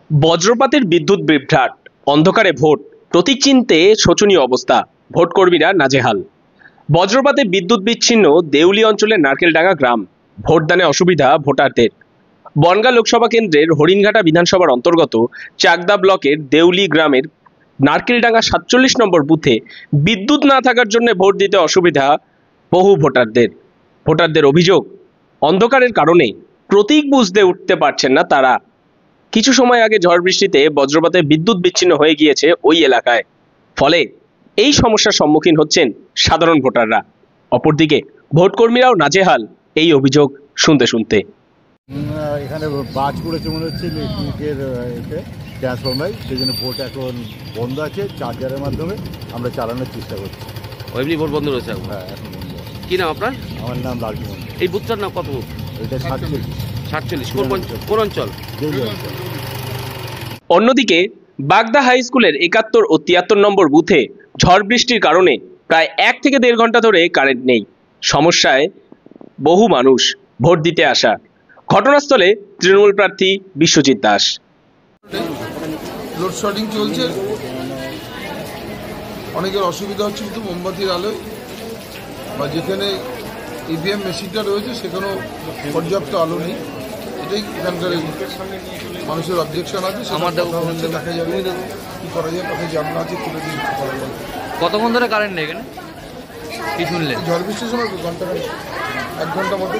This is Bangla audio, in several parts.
বজ্রপাতের বিদ্যুৎ বিভ্রাট, অন্ধকারে ভোট, প্রতীক চিনতে শোচনীয় অবস্থা, ভোট কর্মীরা নাজেহাল। বজ্রপাতে বিদ্যুৎ বিচ্ছিন্ন দেউলি অঞ্চলের নারকেলডাঙ্গা গ্রাম, ভোটদানে অসুবিধা ভোটারদের। বনগাঁ লোকসভা কেন্দ্রের হরিণঘাটা বিধানসভার অন্তর্গত চাকদা ব্লকের দেউলি গ্রামের নারকেলডাঙ্গা 47 নম্বর বুথে বিদ্যুৎ না থাকার জন্য ভোট দিতে অসুবিধা বহু ভোটারদের অভিযোগ, অন্ধকারের কারণে প্রতীক বুঝতে উঠতে পারছেন না তারা। কিছু সময় আগে ঝড় বৃষ্টিতে বজ্রপাতে বিদ্যুৎ বিচ্ছিন্ন হয়ে গিয়েছে ওই এলাকায়, ফলে এই সমস্যার সম্মুখীন হচ্ছেন সাধারণ ভোটাররা। অপরদিকে ভোটকর্মীরাও নাজেহাল এই অভিযোগ শুনতে। এখানে বাজ পড়েছে মনে হচ্ছে ইলেকট্রিকের ট্রান্সফরমার, সেই জন্য ভোট এখন বন্ধ আছে। চার্জারের মাধ্যমে আমরা চালানোর চেষ্টা করছি। এমনি ভোট বন্ধ রয়েছে এখন? হ্যাঁ, এখন বন্ধ। কি নাম আপনার? আমার নাম লালটু মন্ডল। এই বুথটার নাম কত? এটা 47। কোন অঞ্চল? অন্যদিকে বাগদা হাই স্কুলের 71 ও 73 নম্বর বুথে ঝড় বৃষ্টির কারণে প্রায় 1 থেকে 1.5 ঘন্টা ধরে কারেন্ট নেই। সমস্যায় বহু মানুষ ভোট দিতে আসা। ঘটনাস্থলে তৃণমূল প্রার্থী বিশ্বজিৎ দাস। লোডশেডিং চলছে, অনেকের অসুবিধা হচ্ছে, কিন্তু মোমবাতির আলোয় বা যেখানে ইভিএম মেশিনটা রয়েছে সেখানেও পর্যাপ্ত আলো নেই। এটাই এখানকার মানুষের অবজেকশন আছে। দেখা যাবে কি করা যায়, কাছে জানলা আছে তুলে দিয়ে করা যাবে। কতক্ষণ ধরে কারেন্ট নেই এখানে কি শুনলেন? ঝড় বৃষ্টির সময় ঘন্টা 1 ঘন্টা মতো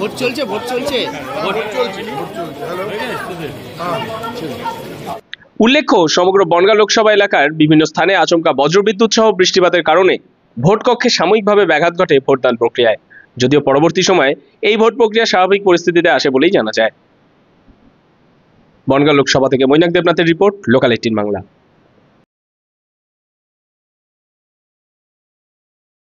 ভোট চলছে। হ্যালো, হ্যাঁ। উল্লেখ্য, সমগ্র বনগাঁ লোকসভা এলাকার বিভিন্ন স্থানে আচমকা বজ্রবিদ্যুৎ সহ বৃষ্টিপাতের কারণে ভোট কক্ষে সাময়িকভাবে ব্যাঘাত ঘটে ভোটদান প্রক্রিয়ায়। যদিও পরবর্তী সময়ে এই ভোট প্রক্রিয়া স্বাভাবিক পরিস্থিতিতে আসে বলেই জানা যায়। বনগাঁ লোকসভা থেকে মৈনাক দেবনাথের রিপোর্ট, লোকাল 18 বাংলা।